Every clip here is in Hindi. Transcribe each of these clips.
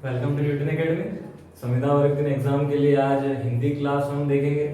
Welcome to Newton academy. संविदा वर्ग 3 एग्जाम के लिए आज हिंदी क्लास हम देखेंगे।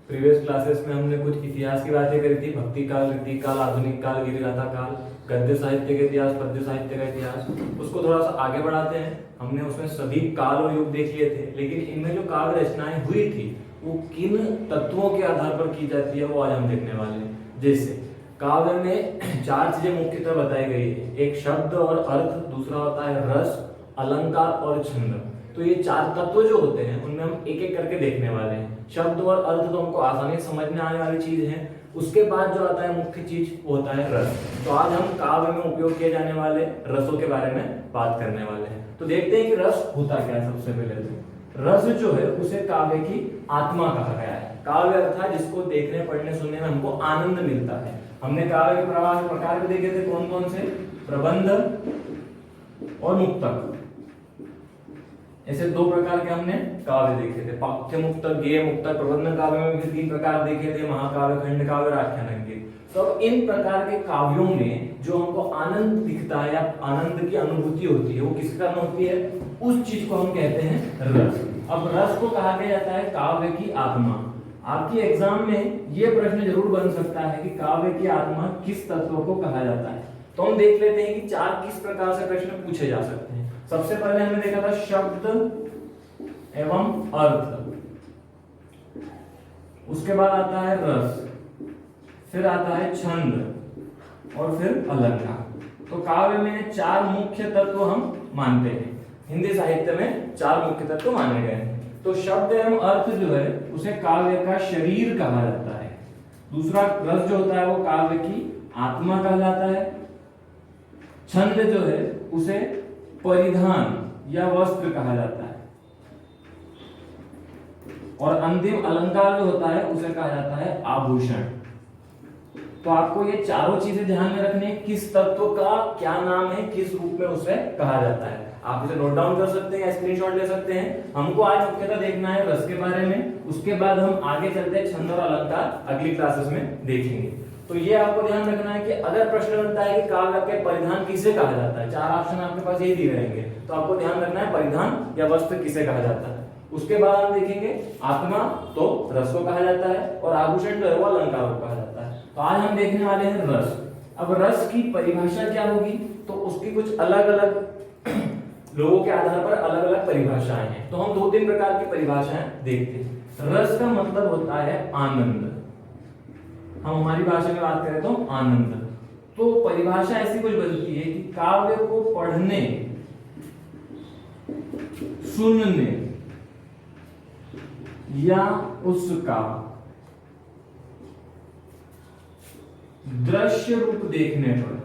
प्रीवियस क्लासेस में हमने कुछ इतिहास की बातें करी थी, भक्ति काल, रीति काल, आधुनिक काल, गिरिगाथा काल, गद्य साहित्य का इतिहास, पद्य साहित्य का इतिहास। उसको थोड़ा सा आगे बढ़ाते हैं। हमने उसमें सभी काल और युग देख लिए थे, लेकिन इनमें जो काव्य रचनाएं हुई थी वो किन तत्वों के आधार पर की जाती है वो आज हम देखने वाले हैं। जैसे काव्य में 4 चीजें मुख्यतः बताई गई है। एक शब्द और अर्थ, दूसरा होता है रस, अलंकार और छंद। तो ये 4 तत्व जो होते हैं उनमें हम एक एक करके देखने वाले हैं। शब्द और अर्थ तो हमको आसानी से समझ में आने वाली चीज है। उसके बाद जो आता है मुख्य चीज वो होता है रस। तो आज हम काव्य में उपयोग किए जाने वाले रसों के बारे में बात करने वाले हैं। तो देखते हैं कि रस होता क्या है। सबसे पहले तो रस जो है उसे काव्य की आत्मा कहा गया है। काव्य अर्थात जिसको देखने, पढ़ने, सुनने में हमको आनंद मिलता है। हमने काव्य के प्रकार भी देखे थे, कौन कौन से? प्रबंध और मुक्तक। ऐसे 2 प्रकार के हमने काव्य देखे थे। पाठ्य मुक्तक, गेय मुक्तक। प्रबंध काव्य में भी 3 प्रकार देखे थे, महाकाव्य, खंड काव्य और आख्यान गीत। तो इन प्रकार के काव्यों में जो हमको आनंद दिखता है या आनंद की अनुभूति होती है वो किसके कारण होती है? उस चीज को हम कहते हैं रस। अब रस को कहा गया जाता है काव्य की आत्मा। आपके एग्जाम में ये प्रश्न जरूर बन सकता है कि काव्य की आत्मा किस तत्व को कहा जाता है। तो हम देख लेते हैं कि 4 किस प्रकार से प्रश्न पूछे जा सकते हैं। सबसे पहले हमने देखा था शब्द एवं अर्थ, उसके बाद आता है रस, फिर आता है छंद और फिर अलंकार। तो काव्य में 4 मुख्य तत्व हम मानते हैं। हिंदी साहित्य में 4 मुख्य तत्व माने गए हैं। तो शब्द एवं अर्थ जो है उसे काव्य का शरीर कहा जाता है। दूसरा रस जो होता है वो काव्य की आत्मा कहलाता है। छंद जो है उसे परिधान या वस्त्र कहा जाता है। और अंतिम अलंकार जो होता है उसे कहा जाता है आभूषण। तो आपको ये चारों चीजें ध्यान में रखनी है, किस तत्व का क्या नाम है, किस रूप में उसे कहा जाता है। आप इसे नोट डाउन कर सकते हैं या स्क्रीनशॉट ले सकते हैं। हमको आज मुख्यतः देखना है रस के बारे में, उसके बाद हम आगे चलते हैं छंद और अलंकार अगली क्लासेस में देखेंगे। तो ये आपको ध्यान रखना है कि अगर प्रश्न बनता है कि काव्य के परिधान किसे कहा जाता है, 4 ऑप्शन आपके पास यही दिए रहेंगे, तो आपको ध्यान रखना है परिधान या वस्त्र किसे कहा जाता है। उसके बाद हम देखेंगे आत्मा तो रस को कहा जाता है और आभूषण जो है वो अलंकार को कहा जाता है। तो आज हम देखने वाले हैं रस। अब रस की परिभाषा क्या होगी? तो उसकी कुछ अलग अलग लोगों के आधार पर अलग अलग परिभाषाएं हैं। तो हम 2-3 प्रकार की परिभाषाएं देखते हैं। रस का मतलब होता है आनंद। हम हमारी भाषा में बात करें तो आनंद। तो परिभाषा ऐसी कुछ बनती है कि काव्य को पढ़ने, सुनने या उसका दृश्य रूप देखने पर।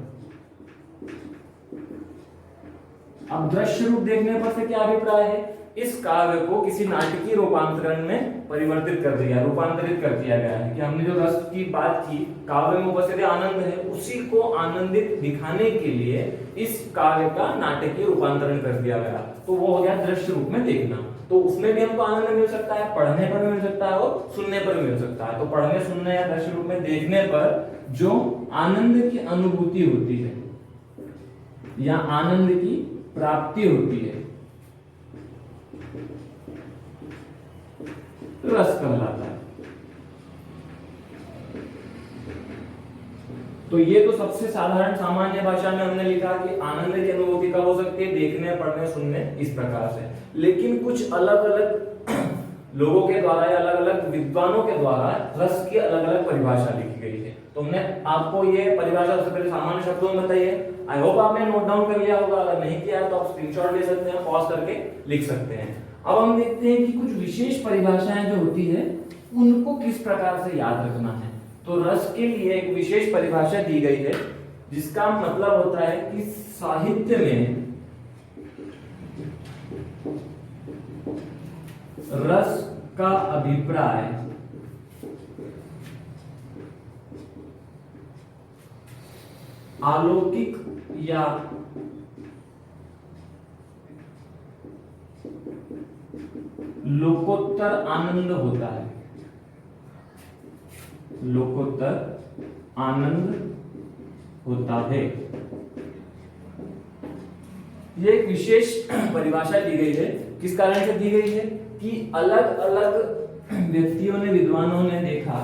अब दृश्य रूप देखने पर से क्या अभिप्राय है? इस काव्य को किसी नाटकीय रूपांतरण में परिवर्तित कर दिया, रूपांतरित कर दिया गया है। कि हमने जो रस की बात की, काव्य में उपस्थित आनंद है, उसी को आनंदित दिखाने के लिए इस काव्य का नाटकीय रूपांतरण कर दिया गया। तो वो हो गया दृश्य रूप में देखना। तो उसमें भी हमको आनंद मिल सकता है, पढ़ने पर भी मिल सकता है और सुनने पर भी मिल सकता है। तो पढ़ने, सुनने या दृश्य रूप में देखने पर जो आनंद की अनुभूति होती है या आनंद की प्राप्ति होती है, रस कहलाता है। तो ये तो सबसे साधारण सामान्य भाषा में हमने लिखा कि आनंद की अनुभूति कब हो सकती है? देखने, पढ़ने, सुनने, इस प्रकार से। लेकिन कुछ अलग अलग लोगों के द्वारा या अलग अलग विद्वानों के द्वारा रस की अलग अलग परिभाषा लिखी गई है। तो हमने आपको ये परिभाषा सबसे पहले सामान्य शब्दों में बताई है। आई होप आपने नोट डाउन कर लिया होगा। अगर नहीं किया तो आप स्क्रीनशॉट ले सकते हैं, पॉज करके लिख सकते हैं। अब हम देखते हैं कि कुछ विशेष परिभाषाएं जो होती है उनको किस प्रकार से याद रखना है। तो रस के लिए एक विशेष परिभाषा दी गई है जिसका मतलब होता है कि साहित्य में रस का अभिप्राय अलौकिक या लोकोत्तर आनंद होता है। लोकोत्तर आनंद होता है। ये एक विशेष परिभाषा दी गई है। किस कारण से दी गई है कि अलग अलग व्यक्तियों ने, विद्वानों ने देखा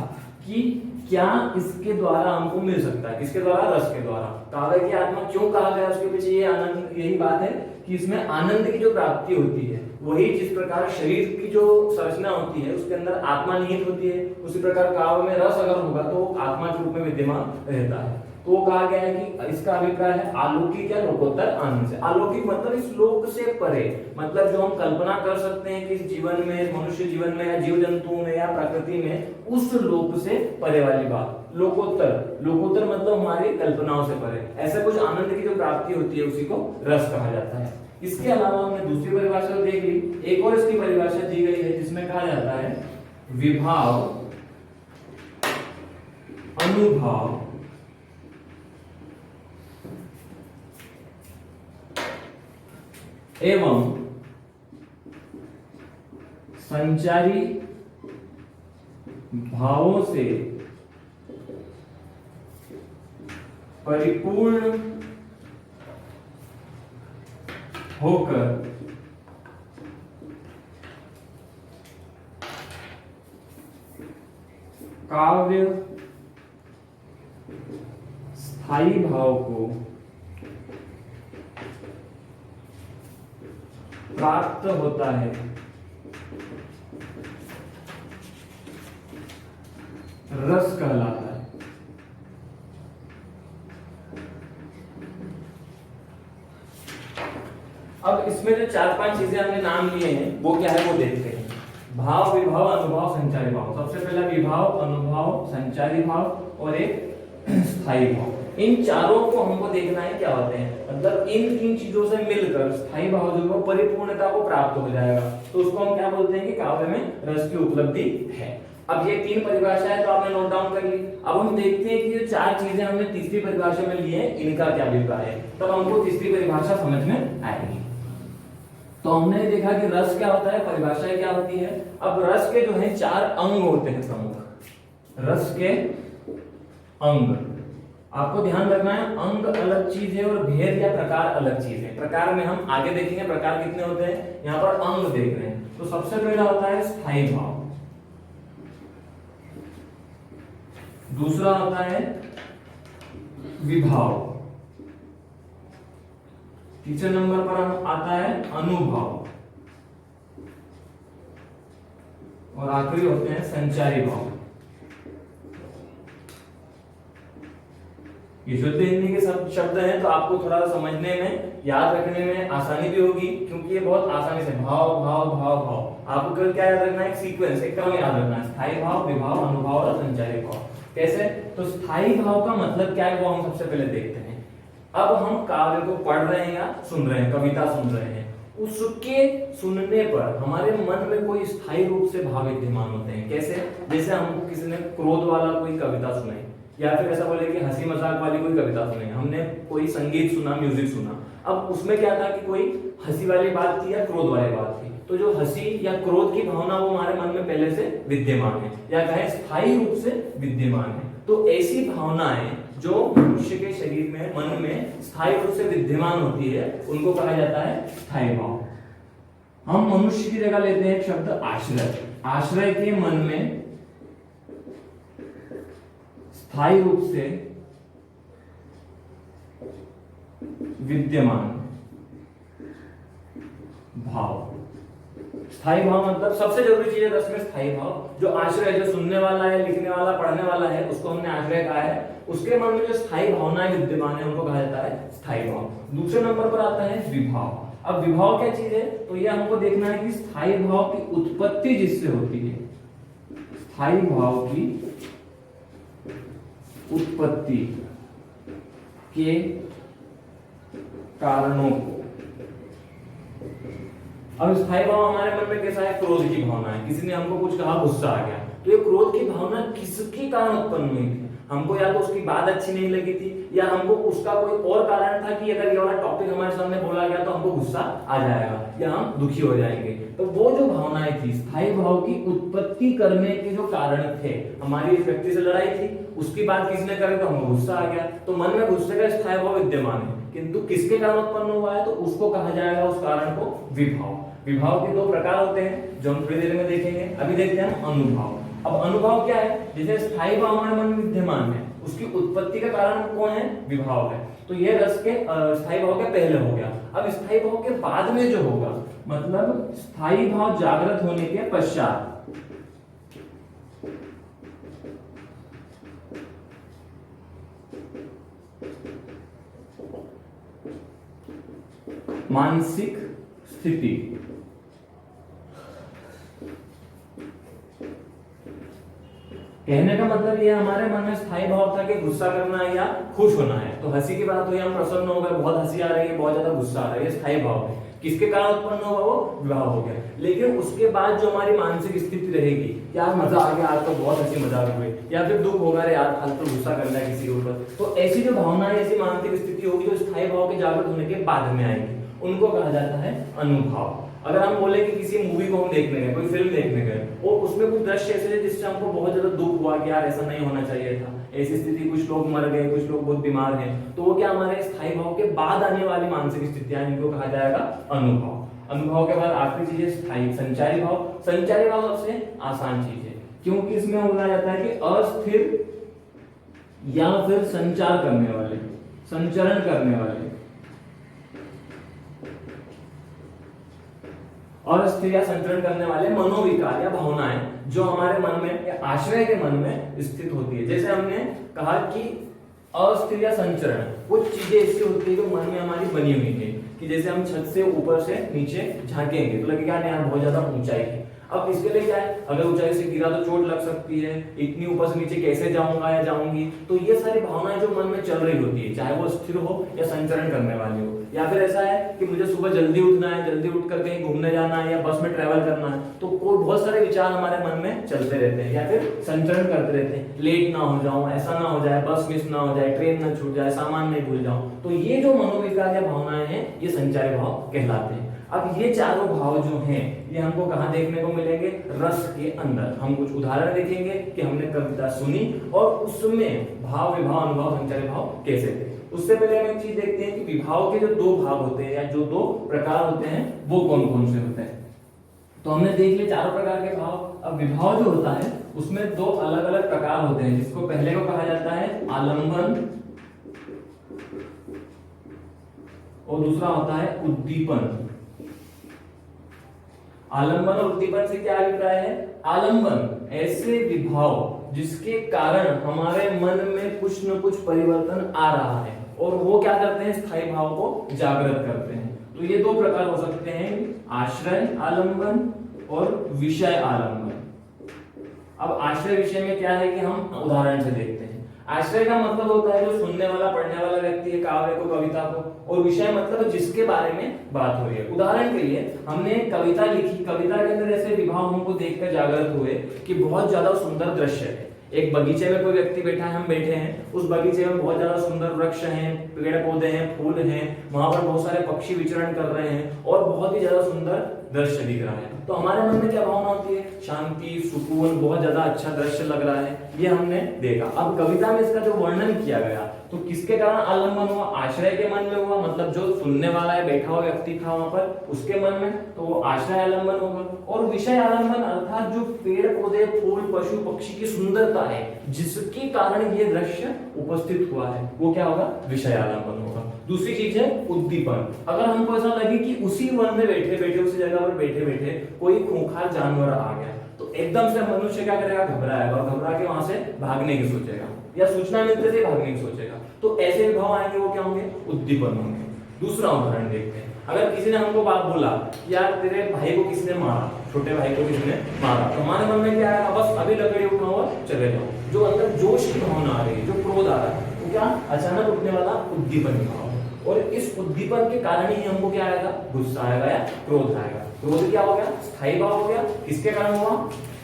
कि क्या इसके द्वारा हमको मिल सकता है। किसके द्वारा? रस के द्वारा। काव्य की आत्मा क्यों कहा गया उसके पीछे ये आनंद, यही बात है कि इसमें आनंद की जो प्राप्ति होती है, वही जिस प्रकार शरीर की जो संरचना होती है उसके अंदर आत्मा निहित होती है, उसी प्रकार काव्य में रस अगर होगा तो आत्मा के रूप में विद्यमान रहता है। तो वो कहा गया है कि इसका अभिप्राय है अलौकिक या लोकोत्तर आनंद से। अलौकिक मतलब इस लोक से परे, मतलब जो हम कल्पना कर सकते हैं कि इस जीवन में, मनुष्य जीवन में या जीव जंतुओं में या प्रकृति में, उस लोक से परे वाली बात। लोकोत्तर, लोकोत्तर मतलब हमारी कल्पनाओं से परे, ऐसा कुछ आनंद की जो प्राप्ति होती है उसी को रस कहा जाता है। इसके अलावा हमने दूसरी परिभाषा देख ली, एक और इसकी परिभाषा दी गई है जिसमें कहा जाता है विभाव, अनुभव एवं संचारी भावों से परिपूर्ण होकर काव्य स्थायी भाव को प्राप्त होता है। रस कहलाता है। अब इसमें जो 4-5 चीजें हमने नाम लिए हैं वो क्या है वो देखते हैं। भाव, विभाव, अनुभव, संचारी भाव। सबसे पहला विभाव, अनुभव, संचारी भाव और एक स्थायी भाव। इन चारों को हमको देखना है क्या होते हैं, मतलब इन 3 चीजों से मिलकर स्थायी भाव जो है परिपूर्णता को प्राप्त हो जाएगा, तो उसको हम क्या बोलते हैं कि काव्य में रस की उपलब्धि है। अब ये 3 परिभाषा है तो आपने नोट डाउन कर ली। अब हम देखते हैं कि ये 4 चीजें हमने तीसरी परिभाषा में ली है, इनका क्या अभिप्राय है, तब हमको तीसरी परिभाषा समझ में आएगी। तो हमने देखा कि रस क्या होता है, परिभाषाएं क्या होती है। अब रस के जो है 4 अंग होते हैं प्रमुख। रस के अंग, आपको ध्यान रखना है, अंग अलग चीज है और भेद या प्रकार अलग चीज है। प्रकार में हम आगे देखेंगे प्रकार कितने होते हैं, यहाँ पर अंग देख रहे हैं। तो सबसे पहला होता है स्थायी भाव, दूसरा होता है विभाव, तीसरे नंबर पर आता है अनुभव और आखिरी होते हैं संचारी भाव। ये शुद्ध हिंदी के शब्द हैं तो आपको थोड़ा समझने में, याद रखने में आसानी भी होगी, क्योंकि ये बहुत आसानी से भाव भाव भाव भाव, आपको केवल क्या याद रखना है, एक सीक्वेंस, एक क्रम याद रखना है। स्थायी भाव, विभाव, अनुभव और संचारी भाव। कैसे? तो स्थायी भाव का मतलब क्या है वो हम सबसे पहले देखते हैं। अब हम काव्य को पढ़ रहे हैं या सुन रहे हैं, कविता सुन रहे हैं, उसके सुनने पर हमारे मन में कोई स्थायी रूप से भाव विद्यमान होते हैं। कैसे? जैसे हमको किसी ने क्रोध वाला कोई कविता सुनाई, या फिर ऐसा बोले कि हंसी मजाक वाली कोई कविता सुनी, हमने कोई संगीत सुना, म्यूजिक सुना। अब उसमें क्या था कि कोई हंसी वाली बात थी या क्रोध वाली बात थी, तो जो हंसी या क्रोध की भावना वो हमारे मन में पहले से विद्यमान है, या कहें स्थायी रूप से विद्यमान है। तो ऐसी भावनाएं जो मनुष्य के शरीर में, मन में स्थायी रूप से विद्यमान होती है, उनको कहा जाता है स्थायी भाव। हम मनुष्य की जगह लेते हैं शब्द आश्रय। आश्रय के मन में स्थायी रूप से विद्यमान भाव। स्थायी भाव मतलब सबसे जरूरी चीज है रस में स्थायी भाव। जो आश्रय, जो सुनने वाला है, लिखने वाला, पढ़ने वाला है, उसको हमने आश्रय कहा है। उसके मन में जो स्थायी भावनाएं विद्यमान है उनको कहा जाता है स्थायी भाव। दूसरे नंबर पर आता है विभाव। अब विभाव क्या चीज है, तो ये हमको देखना है कि स्थायी भाव की उत्पत्ति जिससे होती है, स्थायी भाव की उत्पत्ति के कारणों को। अब स्थायी भाव हमारे मन में कैसा है, क्रोध की भावना है। किसी ने हमको कुछ कहा, गुस्सा आ गया, तो ये क्रोध की भावना किसके कारण उत्पन्न हुई थी? हमको या तो उसकी बात अच्छी नहीं लगी थी, या हमको उसका कोई और कारण था कि अगर ये वाला टॉपिक हमारे सामने बोला गया तो हमको गुस्सा आ जाएगा या हम दुखी हो जाएंगे। तो वो जो भावनाएं थी, स्थायी भाव की उत्पत्ति करने के जो कारण थे, हमारी इस व्यक्ति से लड़ाई थी, उसकी बात किसने करे तो हमको गुस्सा आ गया, तो मन में गुस्से का स्थायी भाव विद्यमान है। किंतु किसके कारण उत्पन्न हुआ है तो उसको कहा जाएगा उस कारण को विभाव। विभाव के दो प्रकार होते हैं जो हम थोड़ी देर में देखेंगे। अभी देखते हैं हम अनुभाव। अब अनुभाव क्या है? जैसे स्थायी भाव हमारे मन में विद्यमान है, उसकी उत्पत्ति का कारण कौन है? विभाव है। तो ये रस के स्थायी भाव के पहले हो गया। अब स्थायी भाव के बाद में जो होगा, मतलब स्थायी भाव जागृत होने के पश्चात मानसिक स्थिति, कहने का मतलब ये हमारे मन में स्थायी भाव था कि गुस्सा करना है या खुश होना है। तो हंसी की बात हुई, हम प्रसन्न हो गए, बहुत हंसी आ रही है, बहुत ज्यादा गुस्सा आ रहा है, ये स्थायी भाव है। किसके कारण उत्पन्न होगा? वो विभाव हो गया। लेकिन उसके बाद जो हमारी मानसिक स्थिति रहेगी, यार मजा आ गया, आज तो बहुत हंसी मजाक हुई, या फिर दुख होगा, यार आज तो गुस्सा करना है किसी के ऊपर, तो ऐसी जो भावना है, ऐसी मानसिक स्थिति होगी जो स्थायी भाव के जागृत होने के बाद में आएगी, उनको कहा जाता है अनुभाव। अगर हम बोले कि किसी मूवी को हम देखने गए, कोई फिल्म देखने गए और उसमें कुछ दृश्य ऐसे थे जिससे हमको बहुत ज्यादा दुख हुआ कि यार ऐसा नहीं होना चाहिए था, ऐसी स्थिति, कुछ लोग मर गए, कुछ लोग बहुत बीमार हैं, तो वो क्या हमारे स्थायी भाव के बाद आने वाली मानसिक स्थितियां, इनको कहा जाएगा अनुभव। अनुभव के बाद आखिरी चीज है स्थायी संचारी भाव। संचारी भाव सबसे आसान चीज है क्योंकि इसमें बोला जाता है कि अस्थिर या फिर संचार करने वाले, संचरण करने वाले, और अस्थिर या संचरण करने वाले मनोविकार या भावनाएं जो हमारे मन में या आश्रय के मन में स्थित होती है। जैसे हमने कहा कि अस्थिर या संचरण कुछ चीजें ऐसी होती है जो मन में हमारी बनी हुई है कि जैसे हम छत से ऊपर से नीचे झांकेंगे तो लगेगा यार बहुत ज्यादा ऊंचाई है। अब इसके लिए क्या है, अगर ऊंचाई से गिरा तो चोट लग सकती है, इतनी ऊपर से नीचे कैसे जाऊंगा या जाऊंगी, तो ये सारी भावनाएं जो मन में चल रही होती है, चाहे वो स्थिर हो या संचरण करने वाली हो। या फिर ऐसा है कि मुझे सुबह जल्दी उठना है, जल्दी उठकर कहीं घूमने जाना है या बस में ट्रेवल करना है, तो कोई बहुत सारे विचार हमारे मन में चलते रहते हैं या फिर संचरण करते रहते हैं, लेट ना हो जाऊं, ऐसा ना हो जाए, बस मिस ना हो जाए, ट्रेन ना छूट जाए, सामान नहीं भूल जाऊं। तो ये जो मनोविकार या भावनाएं हैं ये संचारी भाव कहलाते हैं। अब ये चारों भाव जो हैं ये हमको कहाँ देखने को मिलेंगे? रस के अंदर। हम कुछ उदाहरण देखेंगे कि हमने कविता सुनी और उसमें भाव, विभाव, अनुभव, संचारी भाव कैसे थे। उससे पहले हम एक चीज देखते हैं कि विभाव के जो दो भाग होते हैं या जो दो प्रकार होते हैं वो कौन कौन से होते हैं। तो हमने देख लिया चारों प्रकार के भाव। अब विभाव जो होता है उसमें दो अलग अलग प्रकार होते हैं, जिसको पहले को कहा जाता है आलंबन और दूसरा होता है उद्दीपन। आलंबन और उद्दीपन से क्या अभिप्राय है? आलंबन ऐसे विभाव जिसके कारण हमारे मन में कुछ न कुछ परिवर्तन आ रहा है और वो क्या करते हैं? स्थायी भाव को जागृत करते हैं। तो ये दो प्रकार हो सकते हैं, आश्रय आलंबन और विषय आलंबन। अब आश्रय विषय में क्या है कि हम उदाहरण से देखते हैं। आश्रय का मतलब होता है जो सुनने वाला, पढ़ने वाला व्यक्ति है काव्य को, कविता को, और विषय मतलब जिसके बारे में बात हो रही है। उदाहरण के लिए हमने कविता लिखी, कविता के अंदर ऐसे विभाव हमको देखकर जागृत हुए कि बहुत ज्यादा सुंदर दृश्य है। एक बगीचे में कोई व्यक्ति बैठा है, हम बैठे हैं, उस बगीचे में बहुत ज्यादा सुंदर वृक्ष हैं, पेड़ पौधे हैं, फूल हैं, वहां पर बहुत सारे पक्षी विचरण कर रहे हैं और बहुत ही ज्यादा सुंदर दृश्य दिख रहा है। तो हमारे मन में क्या भावना होती है? शांति, सुकून, बहुत ज्यादा अच्छा दृश्य लग रहा है, ये हमने देखा। अब कविता में इसका जो वर्णन किया गया तो किसके कारण आलंबन हुआ? आश्रय के मन में हुआ, मतलब जो सुनने वाला है, बैठा हुआ व्यक्ति था वहां पर, उसके मन में, तो वो आश्रय आलंबन होगा। और विषय आलंबन अर्थात जो पेड़ पौधे, फूल, पशु पक्षी की सुंदरता है जिसके कारण ये दृश्य उपस्थित हुआ है, वो क्या होगा? विषय आलंबन होगा। दूसरी चीज है उद्दीपन। अगर हमको ऐसा लगे कि उसी वन में बैठे बैठे, उसी जगह पर बैठे बैठे कोई खूंखार जानवर आ गया तो एकदम से मनुष्य क्या करेगा? घबराएगा और घबरा के वहां से भागने की सोचेगा या सूचना मिलते से भागने की सोचेगा। तो ऐसे विभाव आएंगे, वो क्या होंगे? उद्दीपन होंगे। दूसरा उदाहरण देखते हैं। अगर किसी ने हमको बात बोला यार तेरे भाई को किसने मारा, छोटे भाई को किसने मारा, तो हमारे मन में क्या आएगा? बस अभी लकड़ी उठाओ और चले जाओ। जो अंदर जोश की भावना आ रही है, जो क्रोध आ रहा है, वो क्या? अचानक उठने वाला उद्दीपन भाव। और इस उद्दीपन के कारण ही हमको क्या आएगा? गुस्सा आएगा या क्रोध आएगा। क्रोध क्या हो गया? स्थायी भाव हो गया। किसके कारण हुआ?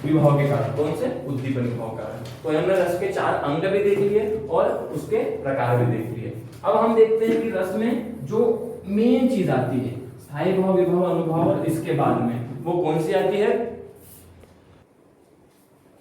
विभाव के कारण। कौन से? उद्दीपन के भाव के कारण। तो हमने रस के चार अंग भी देख लिए और उसके प्रकार भी देख लिए। अब हम देखते हैं कि रस में जो मेन चीज आती है, स्थायी भाव, विभाव, अनुभव और इसके बाद में, वो कौन सी आती है?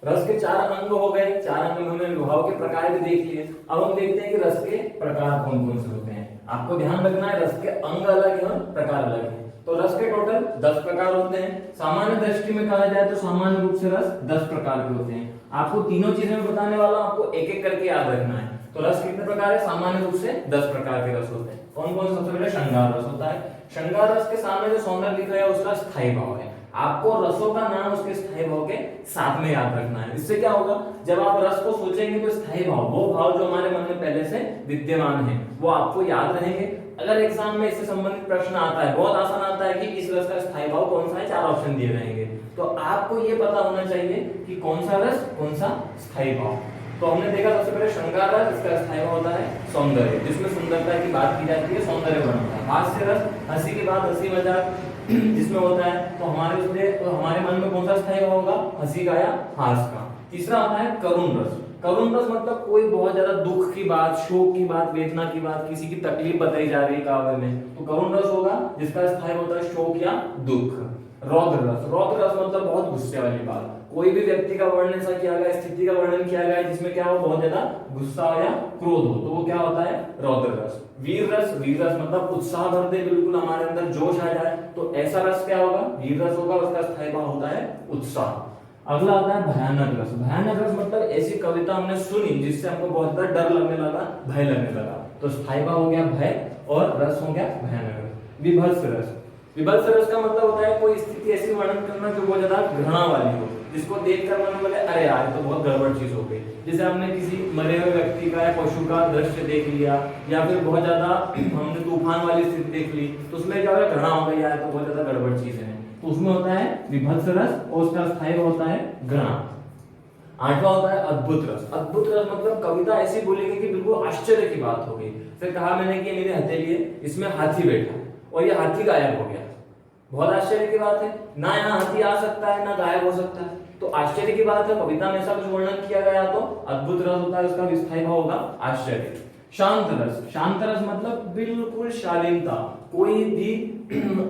रस के चार अंग हो गए, चार अंग में हमने विभाव के प्रकार भी देख लिए। अब हम देखते हैं कि रस के प्रकार कौन कौन से होते हैं। आपको ध्यान रखना है रस के अंग अलग है और प्रकार अलग है। तो रस के टोटल 10 प्रकार होते हैं। सामान्य दृष्टि में कहा जाए तो सामान्य रूप से रस 10 प्रकार के होते हैं। आपको तीनों चीजें मैं बताने वाला हूं, आपको एक एक करके याद रखना है। तो रस कितने प्रकार है? सामान्य रूप से 10 प्रकार के रस होते हैं। कौन कौन? सबसे पहले श्रृंगार रस होता है। श्रृंगार रस के सामने जो सौंदर्य लिखा है उसका स्थायी भाव है। आपको रसों का नाम उसके स्थायी भाव के साथ में याद रखना है। इससे क्या होगा, जब आप रस को सोचेंगे तो स्थायी भाव, वो भाव जो हमारे मन में पहले से विद्यमान है, वो आपको याद रहेंगे। अगर एग्जाम में इससे संबंधित प्रश्न आता है, बहुत आसान आता है कि इस रस का स्थायी भाव कौन सा है, 4 ऑप्शन दिए रहेंगे, तो आपको ये पता होना चाहिए कि कौन सा रस कौन सा स्थायी भाव। तो हमने देखा सबसे पहले श्रृंगार रस, इसका स्थायी भाव होता है सौंदर्य, जिसमें सुंदरता की बात की जाती है, सौंदर्य बनता है। हास्य रस, हंसी की बात, हंसी मजाक जिसमें होता है, तो हमारे मन में कौन सा स्थायी भाव होगा? हंसी का या हास्य का। तीसरा आता है करुण रस। करुण रस मतलब कोई बहुत ज्यादा दुख की बात, शोक की बात, वेदना की बात, किसी की तकलीफ बताई जा रही है काव्य में, तो करुण रस होगा जिसका स्थायी होता है शोक या दुख। रौद्र रस, रौद्र रस मतलब बहुत गुस्से वाली बात, कोई भी व्यक्ति का वर्णन ऐसा किया गया, स्थिति का वर्णन किया गया जिसमें क्या हो, बहुत ज्यादा गुस्सा या क्रोध हो, तो वो क्या होता है? रौद्र रस। वीर रस, वीर रस मतलब उत्साह भर दे, बिल्कुल हमारे अंदर जोश आ जाए, तो ऐसा रस क्या होगा? वीर रस होगा, उसका स्थायी भाव होता है उत्साह। अगला आता है भयानक रस। भयानक रस मतलब ऐसी कविता हमने सुनी जिससे हमको बहुत ज्यादा डर लगने लगा, भय लगने लगा, तो स्थायी भाव हो गया भय और रस हो गया भयानक रस। विभत्स रस, विभत्स रस का मतलब होता है कोई स्थिति ऐसी वर्णन करना जो बहुत ज्यादा घृणा वाली हो, जिसको देखकर मन में बोले अरे यार तो बहुत गड़बड़ चीज हो गई। जैसे हमने किसी मरे हुए व्यक्ति का या पशु का दृश्य देख लिया, या फिर बहुत ज्यादा हमने तूफान वाली स्थिति देख ली, तो उसमें क्या होगा? घृणा हो गई, यार तो बहुत ज्यादा गड़बड़ चीज है, तो उसमें होता है विभत्स रस और उसका स्थायी होता है घृणा। 8वां होता है अद्भुत रस। अद्भुत रस मतलब कविता ऐसी बोलेगी कि बिल्कुल आश्चर्य की बात हो गई। फिर कहा मैंने कि मेरी हथेली है, इसमें हाथी बैठा और ये हाथी गायब हो गया, बहुत आश्चर्य की बात है, ना यहाँ हाथी आ सकता है ना गायब हो सकता है, तो आश्चर्य की बात है। कविता में ऐसा कुछ वर्णन किया गया तो अद्भुत रस होता है, उसका स्थायी भाव होगा आश्चर्य। शांत रस, शांत रस मतलब बिल्कुल शालीनता, कोई भी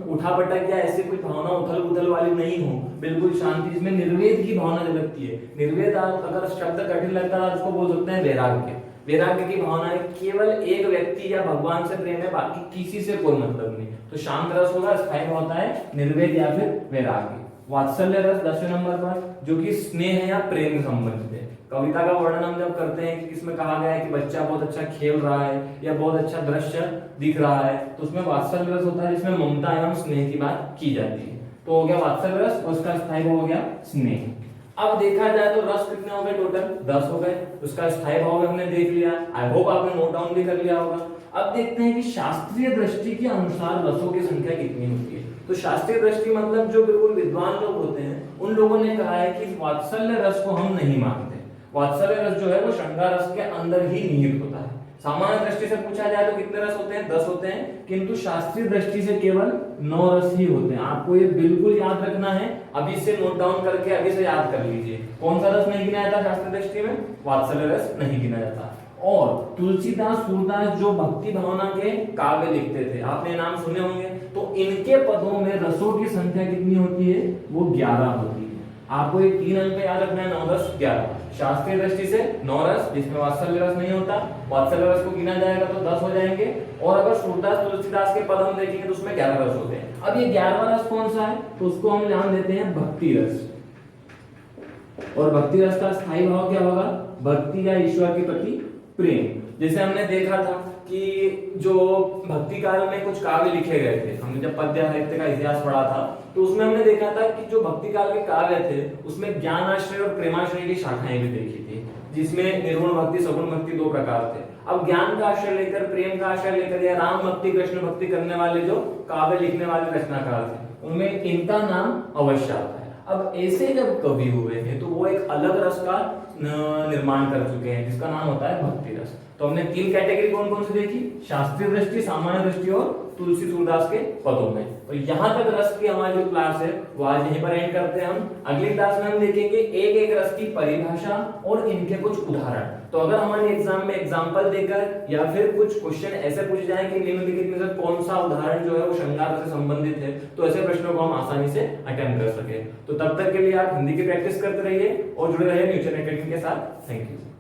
उठापटक या ऐसी कोई भावना उथल पुथल वाली नहीं हो, बिल्कुल शांति, जिसमें निर्वेद की भावना झलकती है। निर्वेद अगर शब्द कठिन लगता है उसको बोल सकते हैं वैराग्य। वैराग्य की भावना है, केवल एक व्यक्ति या भगवान से प्रेम है, बाकी किसी से कोई मतलब नहीं, तो शांत रस होगा, स्थायी होता है निर्वेद या फिर वैराग्य। वात्सल्य रस 10वें नंबर पर, जो कि स्नेह या प्रेम संबंधित है। कविता का वर्णन हम जब करते हैं कि इसमें कहा गया है कि बच्चा बहुत अच्छा खेल रहा है या बहुत अच्छा दृश्य दिख रहा है, तो उसमें वात्सल्य रस होता है जिसमें ममता एवं स्नेह की बात की जाती है। तो हो गया वात्सल्य रस और उसका स्थायी हो गया स्नेह। अब देखा जाए तो रस कितने हो गए? टोटल 10 हो गए। उसका स्थायी भाव भी हमने देख लिया, आई होप आपने नोट डाउन भी कर लिया होगा। अब देखते हैं कि शास्त्रीय दृष्टि के अनुसार रसों की संख्या कितनी होती है। तो शास्त्रीय दृष्टि मतलब जो बिल्कुल विद्वान लोग होते हैं उन लोगों ने कहा है कि वात्सल्य रस को हम नहीं मानते। वात्सल्य रस जो है वो श्रृंगार रस के अंदर ही निहित होता है। सामान्य दृष्टि से पूछा जाए तो कितने रस होते हैं? 10 होते हैं, किंतु शास्त्रीय दृष्टि से केवल 9 रस ही होते हैं। आपको ये बिल्कुल याद रखना है, अभी से नोट डाउन करके अभी से याद कर लीजिए। कौन सा रस नहीं गिना जाता शास्त्रीय दृष्टि में? वात्सल्य रस नहीं गिना जाता। और तुलसीदास, सूरदास जो भक्ति भावना के काव्य लिखते थे, आपने नाम सुने होंगे, तो इनके पदों में रसों की संख्या कितनी होती है? वो 11 होती है। आपको ये 3 अंक याद रखना है, 9, 10, 11। शास्त्रीय दृष्टि से 9 रस, जिसमें वात्सल्य रस नहीं होता, वात्सल्य रस को गिना जाएगा तो 10 हो जाएंगे। और अगर सूरदास तुलसीदास के पद हम देखेंगे तो उसमें 11 रस होते हैं। अब ये 11वां रस कौन सा है? तो उसको हम ध्यान देते हैं भक्ति रस। और भक्ति रस का स्थायी भाव क्या होगा? भक्ति या ईश्वर के प्रति प्रेम। जैसे हमने देखा था कि जो भक्ति काल में कुछ काव्य लिखे गए थे, हमने जब पद्य साहित्य का इतिहास पढ़ा था तो उसमें हमने देखा था कि जो भक्ति काल के काव्य थे उसमें ज्ञानाश्रय और प्रेमाश्रय की शाखाएं भी देखी थी, जिसमें निर्गुण भक्ति, सगुण भक्ति 2 प्रकार थे। अब ज्ञान का आश्रय लेकर, प्रेम का आश्रय लेकर या राम भक्ति कृष्ण भक्ति करने वाले जो काव्य लिखने वाले रचनाकार थे उनमें इनका नाम अवश्य आता है। अब ऐसे जब कवि हुए हैं तो वो एक अलग रस का निर्माण कर चुके हैं जिसका नाम होता है भक्ति रस। तो हमने 3 कैटेगरी कौन कौन सी देखी? शास्त्रीय दृष्टि, सामान्य दृष्टि और तुलसी सूरदास के पदों में। तो यहाँ तक रस की हमारी जो क्लास है वो आज यहीं पर एंड करते हैं हम। अगली क्लास में हम देखेंगे एक एक रस की परिभाषा और इनके कुछ उदाहरण। तो अगर हमारे एग्जाम में एग्जाम्पल देकर या फिर कुछ क्वेश्चन ऐसे पूछे जाए कि निम्नलिखित में से कौन सा उदाहरण जो है वो श्रृंगार से संबंधित है, तो ऐसे प्रश्नों को हम आसानी से अटेम्प्ट कर सके। तो तब तक के लिए आप हिंदी की प्रैक्टिस करते रहिए और जुड़े रहिए न्यूटन एकेडमी के साथ। Thank you.